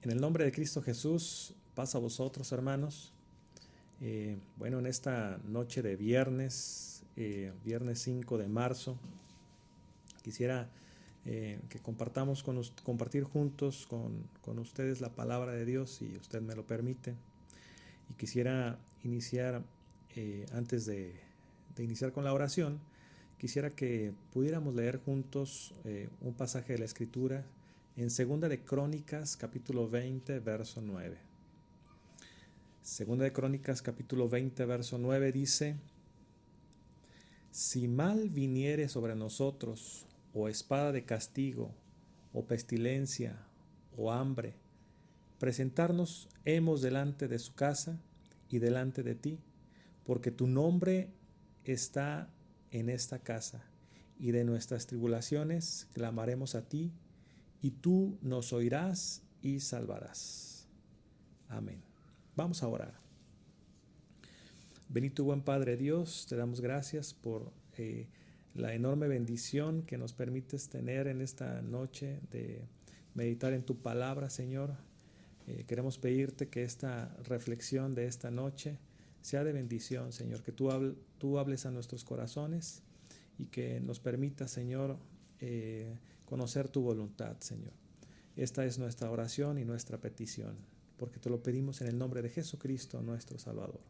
En el nombre de Cristo Jesús, paz a vosotros, hermanos. En esta noche de viernes 5 de marzo, quisiera que compartir juntos con ustedes la palabra de Dios, si usted me lo permite. Y quisiera iniciar, antes de iniciar con la oración, quisiera que pudiéramos leer juntos un pasaje de la Escritura en 2 de Crónicas, capítulo 20, verso 9. 2 de Crónicas, capítulo 20, verso 9 dice: Si mal viniere sobre nosotros, o espada de castigo, o pestilencia, o hambre, presentarnos hemos delante de su casa y delante de ti, porque tu nombre está en esta casa, y de nuestras tribulaciones clamaremos a ti, y tú nos oirás y salvarás. Amén. Vamos a orar. Bendito buen Padre Dios, te damos gracias por la enorme bendición que nos permites tener en esta noche de meditar en tu palabra, Señor. Queremos pedirte que esta reflexión de esta noche sea de bendición, Señor, que tú hables a nuestros corazones y que nos permita, Señor, conocer tu voluntad, Señor. Esta es nuestra oración y nuestra petición, porque te lo pedimos en el nombre de Jesucristo, nuestro Salvador.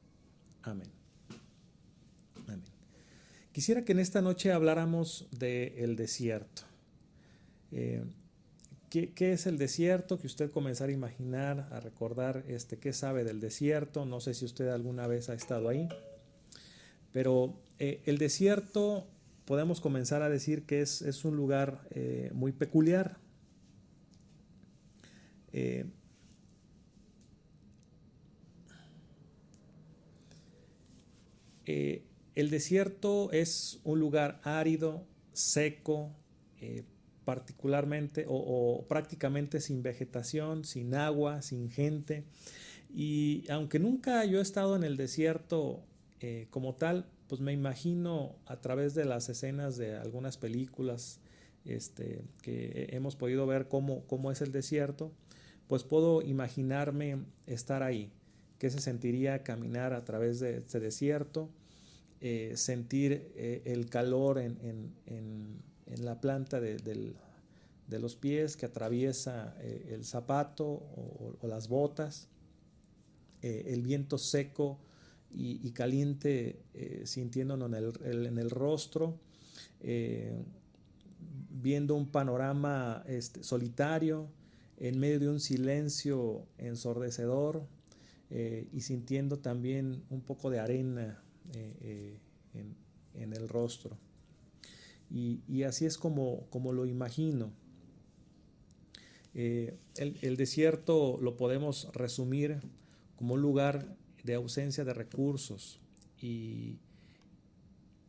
Amén. Amén. Quisiera que en esta noche habláramos del desierto. ¿Qué es el desierto? Que usted comenzara a imaginar, a recordar qué sabe del desierto. No sé si usted alguna vez ha estado ahí, pero el desierto podemos comenzar a decir que es un lugar muy peculiar. El desierto es un lugar árido, seco, particularmente o prácticamente sin vegetación, sin agua, sin gente. Y aunque nunca yo he estado en el desierto como tal, pues me imagino a través de las escenas de algunas películas que hemos podido ver cómo es el desierto, pues puedo imaginarme estar ahí, qué se sentiría caminar a través de este desierto, sentir el calor en la planta de los pies que atraviesa el zapato o las botas, el viento seco y caliente sintiéndonos en el rostro, viendo un panorama solitario en medio de un silencio ensordecedor, y sintiendo también un poco de arena en el rostro. Y así es como lo imagino. El desierto lo podemos resumir como un lugar de ausencia de recursos y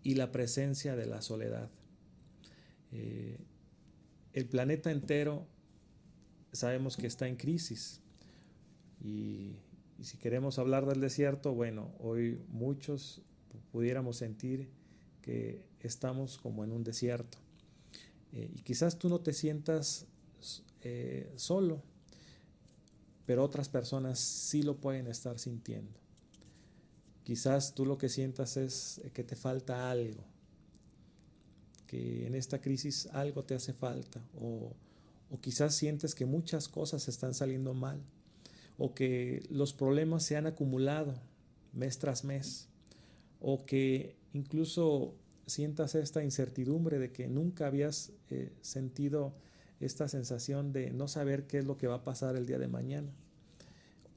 la presencia de la soledad. El planeta entero sabemos que está en crisis y si queremos hablar del desierto, bueno, hoy muchos pudiéramos sentir que estamos como en un desierto. Y quizás tú no te sientas solo, pero otras personas sí lo pueden estar sintiendo. Quizás tú lo que sientas es que te falta algo, que en esta crisis algo te hace falta, o quizás sientes que muchas cosas están saliendo mal, o que los problemas se han acumulado mes tras mes, o que incluso sientas esta incertidumbre de que nunca habías sentido esta sensación de no saber qué es lo que va a pasar el día de mañana,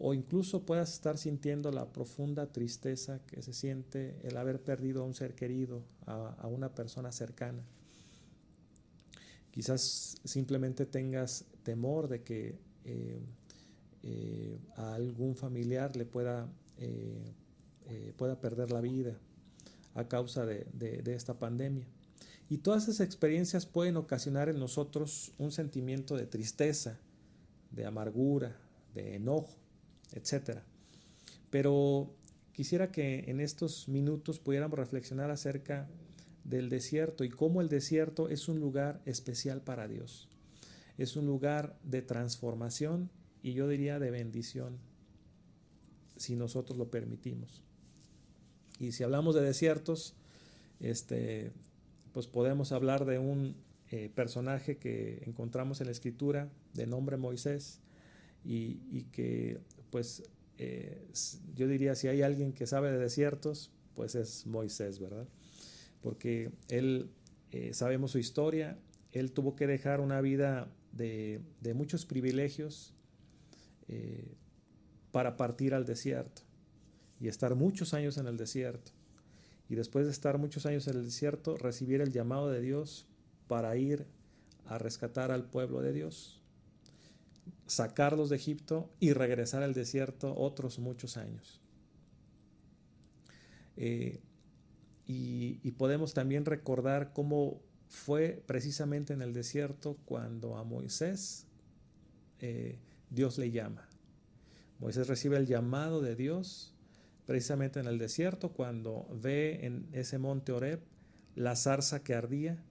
o incluso puedas estar sintiendo la profunda tristeza que se siente el haber perdido a un ser querido, a una persona cercana. Quizás simplemente tengas temor de que a algún familiar le pueda perder la vida a causa de esta pandemia. Y todas esas experiencias pueden ocasionar en nosotros un sentimiento de tristeza, de amargura, de enojo, etc. Pero quisiera que en estos minutos pudiéramos reflexionar acerca del desierto y cómo el desierto es un lugar especial para Dios. Es un lugar de transformación y yo diría de bendición, si nosotros lo permitimos. Y si hablamos de desiertos, pues podemos hablar de un personaje que encontramos en la Escritura de nombre Moisés, y que pues yo diría, si hay alguien que sabe de desiertos, pues es Moisés, ¿verdad? Porque él, sabemos su historia, él tuvo que dejar una vida de muchos privilegios para partir al desierto y estar muchos años en el desierto. Y después de estar muchos años en el desierto, recibir el llamado de Dios para ir a rescatar al pueblo de Dios, sacarlos de Egipto y regresar al desierto otros muchos años. Y podemos también recordar cómo fue precisamente en el desierto cuando a Moisés Dios le llama. Moisés recibe el llamado de Dios precisamente en el desierto, cuando ve en ese monte Horeb la zarza que ardía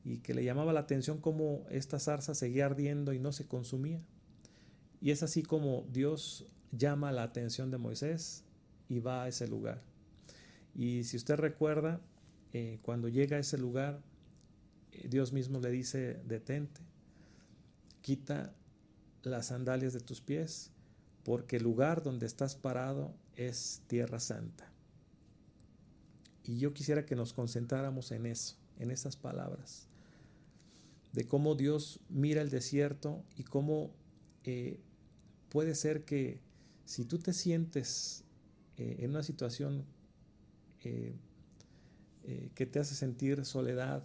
y que le llamaba la atención cómo esta zarza seguía ardiendo y no se consumía. Y es así como Dios llama la atención de Moisés y va a ese lugar. Y si usted recuerda, cuando llega a ese lugar, Dios mismo le dice: detente, quita las sandalias de tus pies, porque el lugar donde estás parado es tierra santa. Y yo quisiera que nos concentráramos en eso, en esas palabras, de cómo Dios mira el desierto y cómo puede ser que si tú te sientes en una situación que te hace sentir soledad,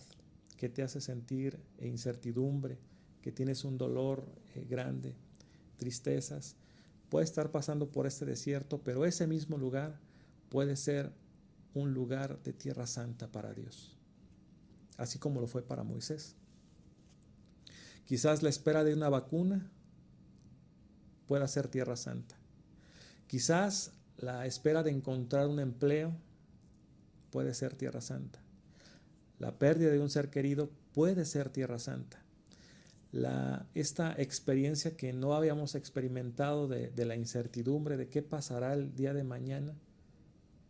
que te hace sentir incertidumbre, que tienes un dolor grande, tristezas, puedes estar pasando por este desierto, pero ese mismo lugar puede ser un lugar de tierra santa para Dios, así como lo fue para Moisés. Quizás la espera de una vacuna pueda ser tierra santa. Quizás la espera de encontrar un empleo puede ser tierra santa. La pérdida de un ser querido puede ser tierra santa. Esta experiencia que no habíamos experimentado de la incertidumbre de qué pasará el día de mañana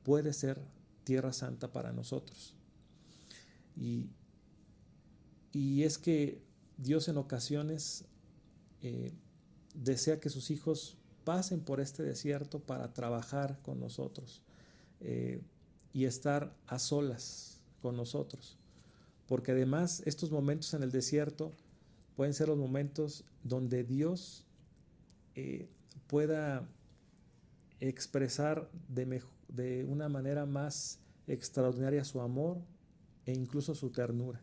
puede ser tierra santa para nosotros. Y es que Dios en ocasiones desea que sus hijos pasen por este desierto para trabajar con nosotros y estar a solas con nosotros. Porque además estos momentos en el desierto pueden ser los momentos donde Dios pueda expresar de una manera más extraordinaria su amor e incluso su ternura.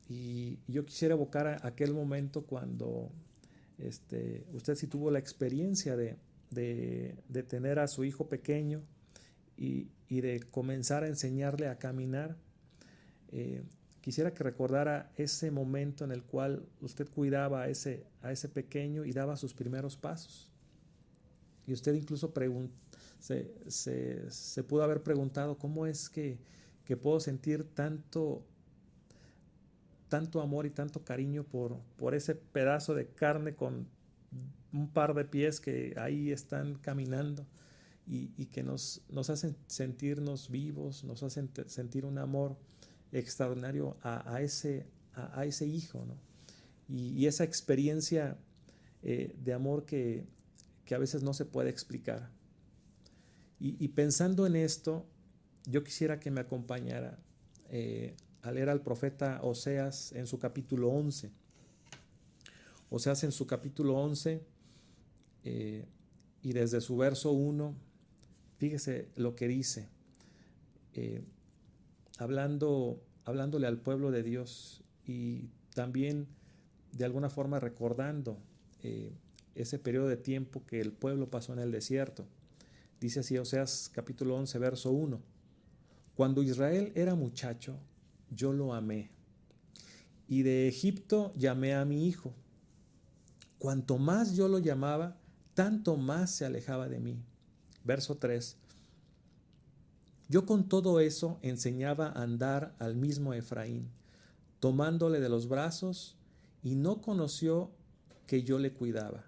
Y yo quisiera evocar aquel momento cuando usted sí tuvo la experiencia de tener a su hijo pequeño y de comenzar a enseñarle a caminar. Quisiera que recordara ese momento en el cual usted cuidaba a ese pequeño y daba sus primeros pasos. Y usted incluso se pudo haber preguntado: ¿cómo es que puedo sentir tanto amor y tanto cariño por ese pedazo de carne con un par de pies que ahí están caminando y que nos hacen sentirnos vivos, nos hacen sentir un amor extraordinario a ese hijo, ¿no? Y esa experiencia de amor que a veces no se puede explicar. Y pensando en esto, yo quisiera que me acompañara a leer al profeta Oseas en su capítulo 11. Oseas en su capítulo 11 y desde su verso 1, fíjese lo que dice, hablándole al pueblo de Dios y también de alguna forma recordando ese periodo de tiempo que el pueblo pasó en el desierto. Dice así Oseas capítulo 11, verso 1. Cuando Israel era muchacho, yo lo amé, y de Egipto llamé a mi hijo. Cuanto más yo lo llamaba, tanto más se alejaba de mí. Verso 3. Yo con todo eso enseñaba a andar al mismo Efraín, tomándole de los brazos, y no conoció que yo le cuidaba.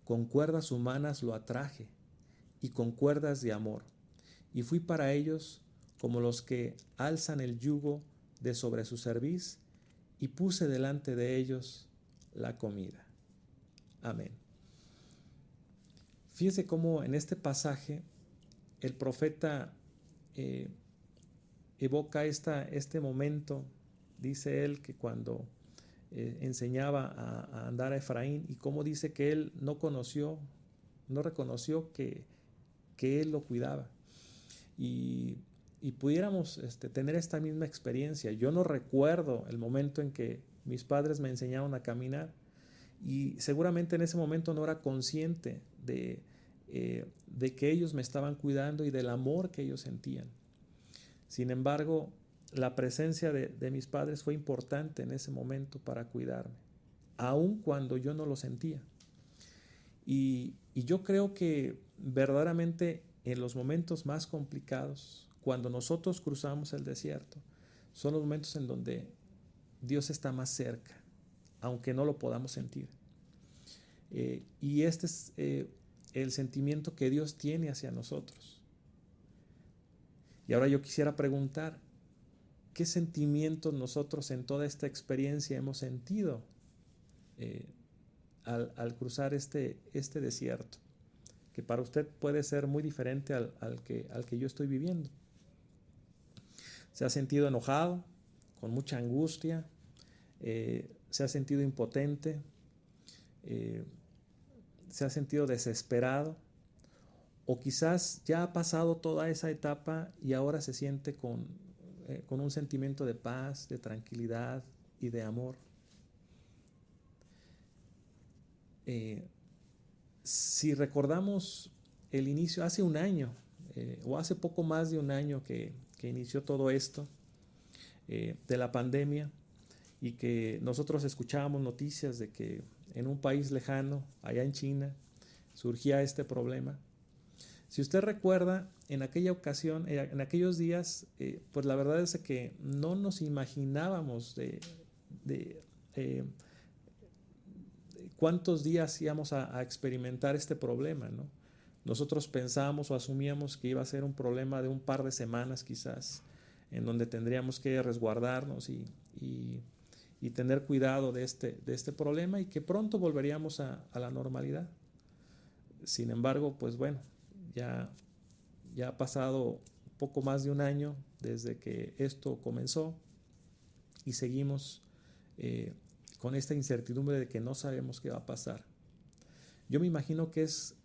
Con cuerdas humanas lo atraje y con cuerdas de amor. Y fui para ellos como los que alzan el yugo de sobre su cerviz y puse delante de ellos la comida. Amén. Fíjese cómo en este pasaje el profeta evoca este momento. Dice él que cuando enseñaba a andar a Efraín, y cómo dice que él no reconoció que él lo cuidaba. Y pudiéramos tener esta misma experiencia. Yo no recuerdo el momento en que mis padres me enseñaron a caminar, y seguramente en ese momento no era consciente de que ellos me estaban cuidando y del amor que ellos sentían. Sin embargo, la presencia de mis padres fue importante en ese momento para cuidarme, aun cuando yo no lo sentía. Y yo creo que verdaderamente en los momentos más complicados, cuando nosotros cruzamos el desierto, son los momentos en donde Dios está más cerca, aunque no lo podamos sentir. Y este es el sentimiento que Dios tiene hacia nosotros. Y ahora yo quisiera preguntar, ¿qué sentimientos nosotros en toda esta experiencia hemos sentido al cruzar este desierto? Que para usted puede ser muy diferente al que yo estoy viviendo. ¿Se ha sentido enojado, con mucha angustia? ¿Se ha sentido impotente? ¿Se ha sentido desesperado? O quizás ya ha pasado toda esa etapa y ahora se siente con un sentimiento de paz, de tranquilidad y de amor. Si recordamos el inicio, hace un año, o hace poco más de un año que inició todo esto de la pandemia, y que nosotros escuchábamos noticias de que en un país lejano, allá en China, surgía este problema. Si usted recuerda, en aquella ocasión, en aquellos días, pues la verdad es que no nos imaginábamos de cuántos días íbamos a experimentar este problema, ¿no? Nosotros pensábamos o asumíamos que iba a ser un problema de un par de semanas quizás, en donde tendríamos que resguardarnos y tener cuidado de este problema, y que pronto volveríamos a la normalidad. Sin embargo, pues bueno, ya ha pasado poco más de un año desde que esto comenzó, y seguimos con esta incertidumbre de que no sabemos qué va a pasar. Yo me imagino que es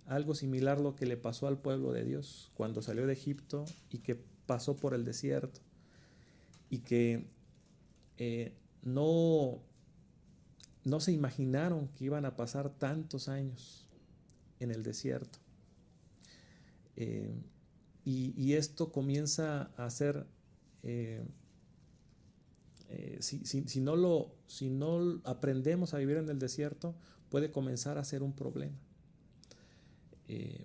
algo similar lo que le pasó al pueblo de Dios cuando salió de Egipto y que pasó por el desierto, y que no se imaginaron que iban a pasar tantos años en el desierto. Y esto comienza a ser, si no aprendemos a vivir en el desierto, puede comenzar a ser un problema.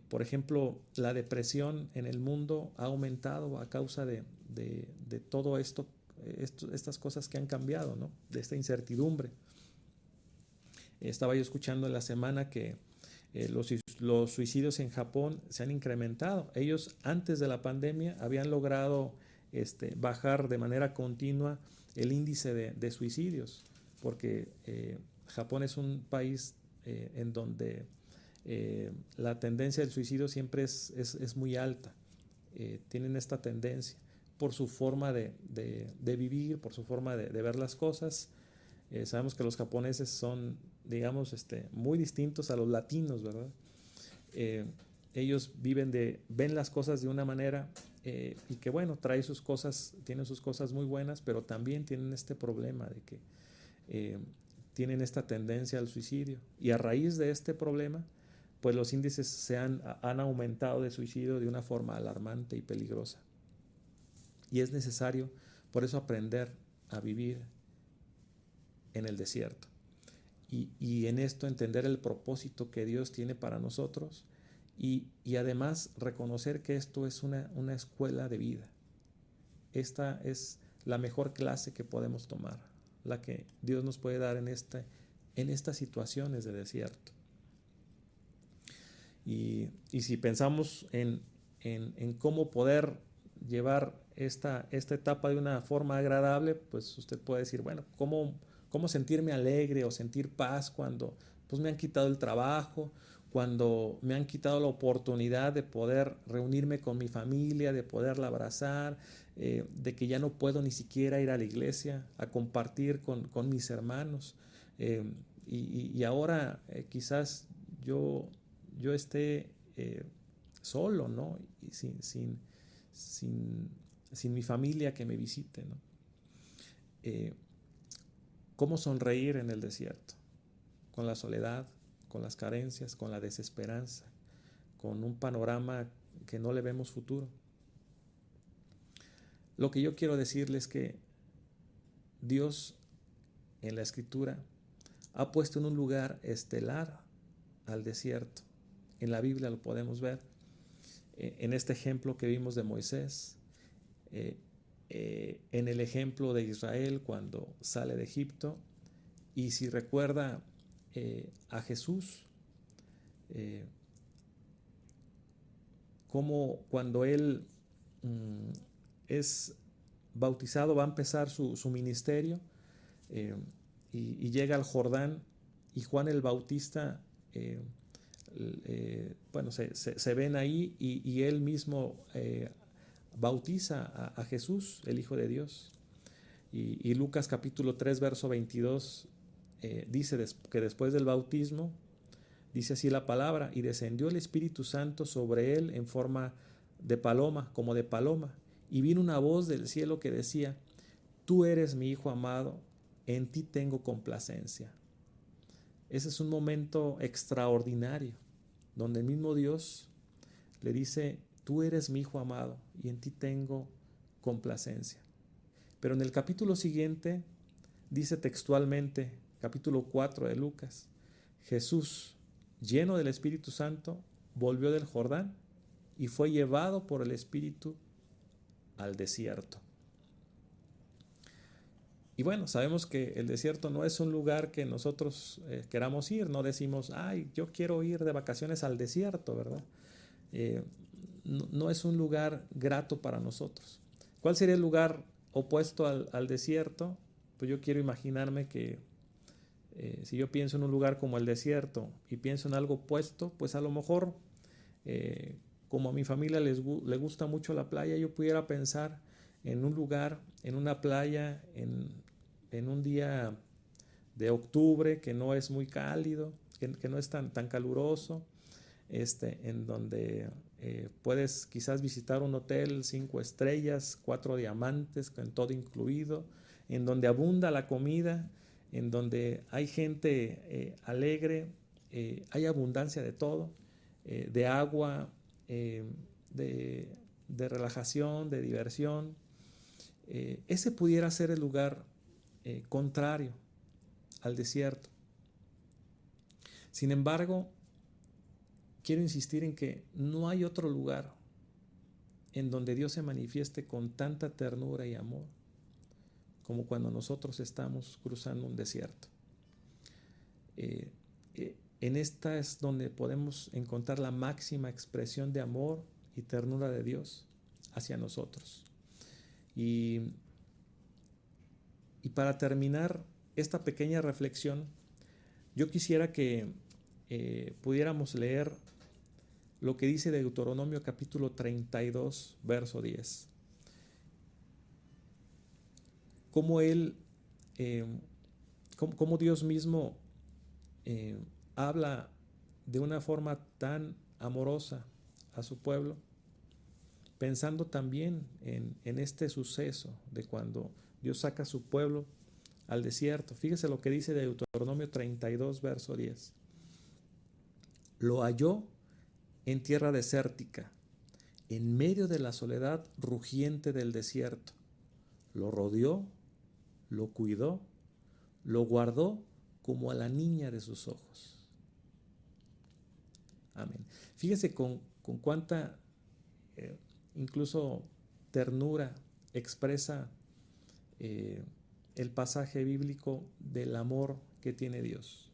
Por ejemplo, la depresión en el mundo ha aumentado a causa de todo estas cosas que han cambiado, ¿no? De esta incertidumbre. Estaba yo escuchando en la semana que los suicidios en Japón se han incrementado. Ellos antes de la pandemia habían logrado bajar de manera continua el índice de suicidios, porque Japón es un país en donde la tendencia del suicidio siempre es muy alta. Tienen esta tendencia por su forma de vivir, por su forma de ver las cosas. Sabemos que los japoneses son, digamos, muy distintos a los latinos, ¿verdad? Ellos ven las cosas de una manera y que bueno, tienen sus cosas muy buenas, pero también tienen este problema de que tienen esta tendencia al suicidio. Y a raíz de este problema, pues los índices han aumentado de suicidio de una forma alarmante y peligrosa. Y es necesario, por eso, aprender a vivir en el desierto. Y en esto entender el propósito que Dios tiene para nosotros, y además reconocer que esto es una escuela de vida. Esta es la mejor clase que podemos tomar, la que Dios nos puede dar en en estas situaciones de desierto. Y si pensamos en cómo poder llevar esta etapa de una forma agradable, pues usted puede decir, bueno, ¿cómo sentirme alegre o sentir paz cuando pues me han quitado el trabajo, cuando me han quitado la oportunidad de poder reunirme con mi familia, de poderla abrazar, de que ya no puedo ni siquiera ir a la iglesia a compartir con mis hermanos? Y ahora quizás yo esté solo, ¿no? Y sin mi familia que me visite, ¿no? ¿Cómo sonreír en el desierto? Con la soledad, con las carencias, con la desesperanza, con un panorama que no le vemos futuro. Lo que yo quiero decirles es que Dios en la Escritura ha puesto en un lugar estelar al desierto. En la Biblia lo podemos ver. En este ejemplo que vimos de Moisés, en el ejemplo de Israel cuando sale de Egipto, y si recuerda a Jesús, como cuando él es bautizado, va a empezar su ministerio, y llega al Jordán, y Juan el Bautista bueno, se ven ahí, y él mismo bautiza a Jesús, el Hijo de Dios. Y Lucas capítulo 3, verso 22 dice que después del bautismo, dice así la palabra, y descendió el Espíritu Santo sobre él en forma de paloma, como de paloma, y vino una voz del cielo que decía, tú eres mi Hijo amado, en ti tengo complacencia. Ese es un momento extraordinario, donde el mismo Dios le dice, tú eres mi Hijo amado y en ti tengo complacencia. Pero en el capítulo siguiente dice textualmente, capítulo 4 de Lucas, Jesús, lleno del Espíritu Santo, volvió del Jordán y fue llevado por el Espíritu al desierto. Y bueno, sabemos que el desierto no es un lugar que nosotros queramos ir, no decimos, ay, yo quiero ir de vacaciones al desierto, ¿verdad? No es un lugar grato para nosotros. ¿Cuál sería el lugar opuesto al desierto? Pues yo quiero imaginarme que si yo pienso en un lugar como el desierto y pienso en algo opuesto, pues a lo mejor, como a mi familia le gusta mucho la playa, yo pudiera pensar en un lugar, en una playa, en un día de octubre que no es muy cálido, que no es tan caluroso, en donde puedes quizás visitar un hotel 5 estrellas, 4 diamantes, con todo incluido, en donde abunda la comida, en donde hay gente alegre, hay abundancia de todo, de agua, de relajación, de diversión. Ese pudiera ser el lugar contrario al desierto. Sin embargo, quiero insistir en que no hay otro lugar en donde Dios se manifieste con tanta ternura y amor como cuando nosotros estamos cruzando un desierto. En esta es donde podemos encontrar la máxima expresión de amor y ternura de Dios hacia nosotros. Y para terminar esta pequeña reflexión, yo quisiera que pudiéramos leer lo que dice Deuteronomio capítulo 32, verso 10. Cómo cómo Dios mismo habla de una forma tan amorosa a su pueblo, pensando también en este suceso de cuando Dios saca a su pueblo al desierto. Fíjese lo que dice Deuteronomio 32, verso 10. Lo halló en tierra desértica, en medio de la soledad rugiente del desierto. Lo rodeó, lo cuidó, lo guardó como a la niña de sus ojos. Amén. Fíjese con cuánta incluso ternura expresa el pasaje bíblico del amor que tiene Dios.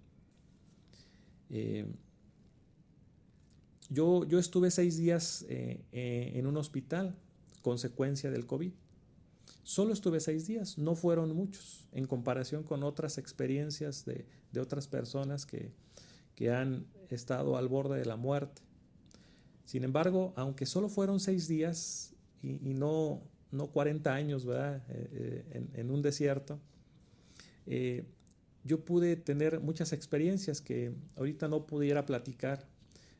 Yo estuve 6 días en un hospital, consecuencia del COVID. Solo estuve 6 días, no fueron muchos en comparación con otras experiencias de otras personas que han estado al borde de la muerte. Sin embargo, aunque solo fueron 6 días y no 40 años, ¿verdad? En un desierto, yo pude tener muchas experiencias que ahorita no pudiera platicar,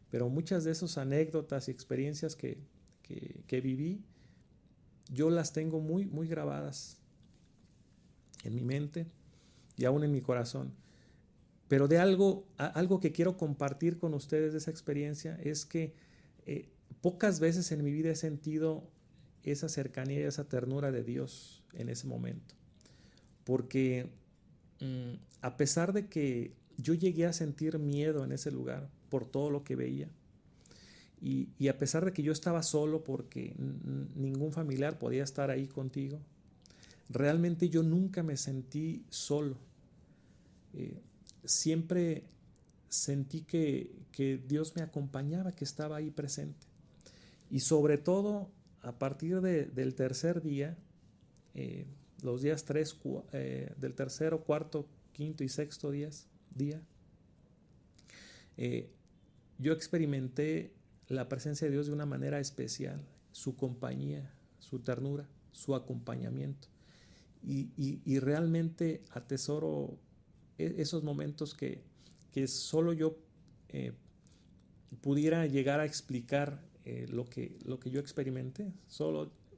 pero muchas de esas anécdotas y experiencias que viví, yo las tengo muy, muy grabadas en mi mente y aún en mi corazón. Pero de algo que quiero compartir con ustedes de esa experiencia es que pocas veces en mi vida he sentido esa cercanía y esa ternura de Dios en ese momento. Porque a pesar de que yo llegué a sentir miedo en ese lugar por todo lo que veía, y a pesar de que yo estaba solo porque ningún familiar podía estar ahí contigo, realmente yo nunca me sentí solo. Siempre sentí que Dios me acompañaba, que estaba ahí presente. Y sobre todo, a partir del tercer día, los días del tercero, cuarto, quinto y sexto día, yo experimenté la presencia de Dios de una manera especial, su compañía, su ternura, su acompañamiento. Y realmente atesoro esos momentos que solo yo pudiera llegar a explicar lo que yo experimenté.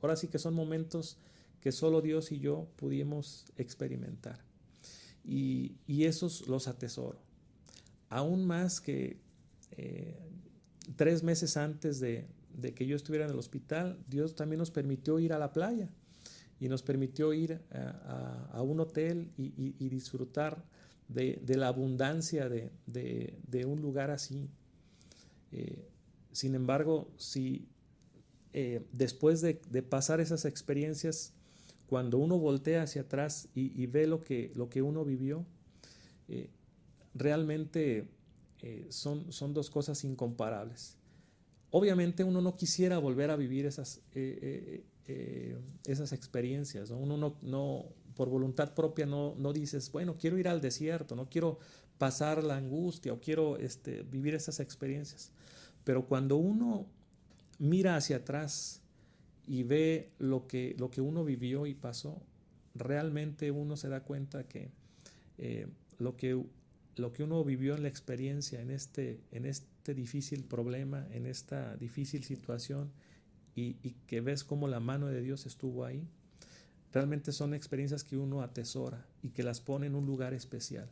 Ahora sí que son momentos que solo Dios y yo pudimos experimentar. Y esos los atesoro. Aún más que 3 meses antes de que yo estuviera en el hospital, Dios también nos permitió ir a la playa y nos permitió ir a un hotel y disfrutar de la abundancia de un lugar así. Sin embargo, si después de pasar esas experiencias, cuando uno voltea hacia atrás y ve lo que uno vivió, realmente son dos cosas incomparables. Obviamente uno no quisiera volver a vivir esas experiencias, ¿no? Uno no por voluntad propia no dices, bueno, quiero ir al desierto, no quiero pasar la angustia o quiero vivir esas experiencias. Pero cuando uno mira hacia atrás y ve lo que uno vivió y pasó, realmente uno se da cuenta que lo que uno vivió en la experiencia, en este difícil problema, en esta difícil situación, y que ves cómo la mano de Dios estuvo ahí, realmente son experiencias que uno atesora y que las pone en un lugar especial,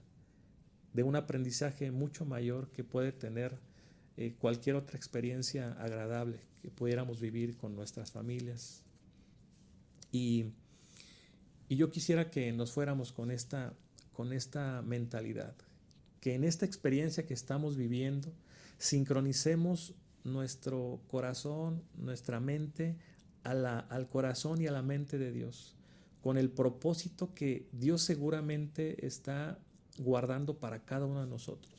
de un aprendizaje mucho mayor que puede tener cualquier otra experiencia agradable que pudiéramos vivir con nuestras familias. Y yo quisiera que nos fuéramos con esta mentalidad, que en esta experiencia que estamos viviendo sincronicemos nuestro corazón, nuestra mente al corazón y a la mente de Dios, con el propósito que Dios seguramente está guardando para cada uno de nosotros,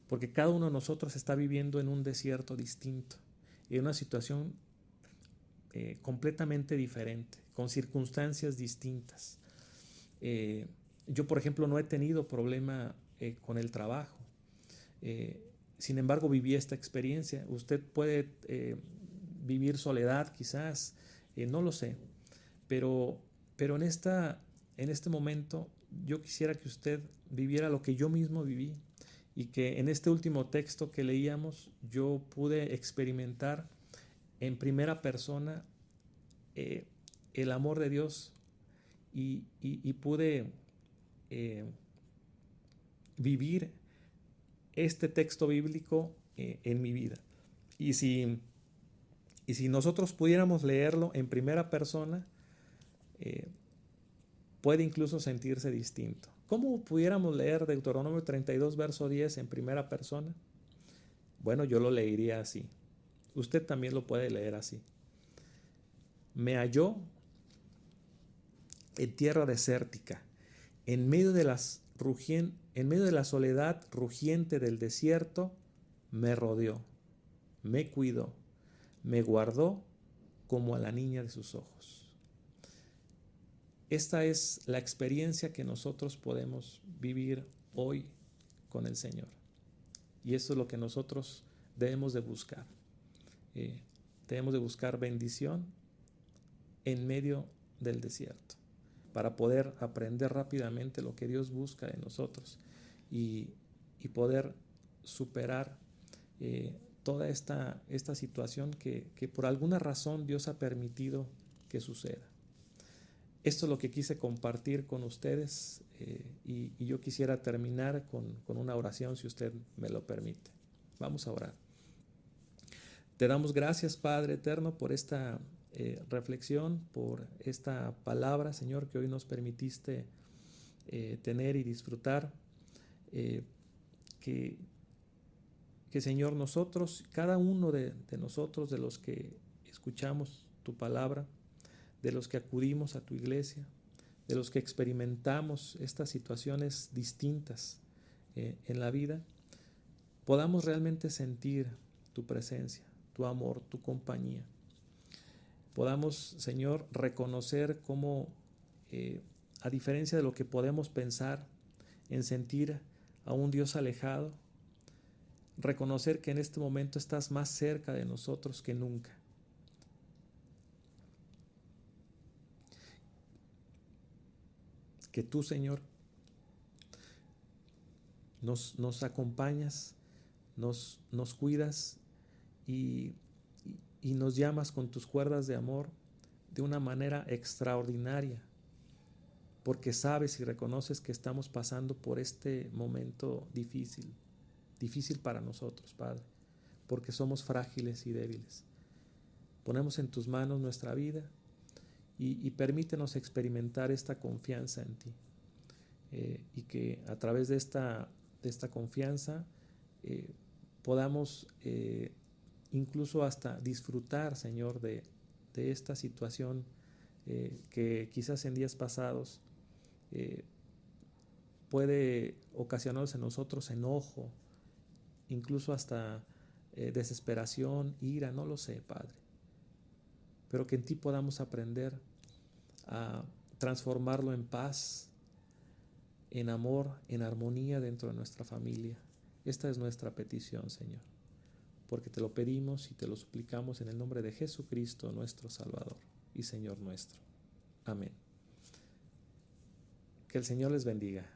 porque cada uno de nosotros está viviendo en un desierto distinto, en una situación completamente diferente, con circunstancias distintas. Yo, por ejemplo, no he tenido problema con el trabajo. Sin embargo, viví esta experiencia. Usted puede vivir soledad, quizás, no lo sé. Pero en este momento, yo quisiera que usted viviera lo que yo mismo viví y que en este último texto que leíamos, yo pude experimentar en primera persona el amor de Dios y pude vivir este texto bíblico en mi vida. Y si nosotros pudiéramos leerlo en primera persona, puede incluso sentirse distinto. ¿Cómo pudiéramos leer Deuteronomio 32, verso 10 en primera persona? Bueno, yo lo leería así. Usted también lo puede leer así. Me halló en tierra desértica, en medio de las en medio de la soledad rugiente del desierto, me rodeó, me cuidó, me guardó como a la niña de sus ojos. Esta es la experiencia que nosotros podemos vivir hoy con el Señor. Y eso es lo que nosotros debemos de buscar. Debemos de buscar bendición en medio del desierto, para poder aprender rápidamente lo que Dios busca de nosotros y poder superar toda esta situación que por alguna razón Dios ha permitido que suceda. Esto es lo que quise compartir con ustedes y yo quisiera terminar con una oración, si usted me lo permite. Vamos a orar. Te damos gracias, Padre eterno, por esta reflexión, por esta palabra, Señor, que hoy nos permitiste tener y disfrutar. Que Señor, nosotros, cada uno de nosotros, de los que escuchamos tu palabra, de los que acudimos a tu iglesia, de los que experimentamos estas situaciones distintas en la vida, podamos realmente sentir tu presencia, tu amor, tu compañía. Podamos, Señor, reconocer cómo, a diferencia de lo que podemos pensar, en sentir a un Dios alejado, reconocer que en este momento estás más cerca de nosotros que nunca. Que tú, Señor, nos acompañas, nos cuidas y nos llamas con tus cuerdas de amor de una manera extraordinaria, porque sabes y reconoces que estamos pasando por este momento difícil para nosotros, Padre, porque somos frágiles y débiles. Ponemos en tus manos nuestra vida y permítenos experimentar esta confianza en ti, y que a través de esta confianza podamos incluso hasta disfrutar, Señor, de esta situación que quizás en días pasados puede ocasionarnos en nosotros enojo, incluso hasta desesperación, ira, no lo sé, Padre. Pero que en ti podamos aprender a transformarlo en paz, en amor, en armonía dentro de nuestra familia. Esta es nuestra petición, Señor, porque te lo pedimos y te lo suplicamos en el nombre de Jesucristo, nuestro Salvador y Señor nuestro. Amén. Que el Señor les bendiga.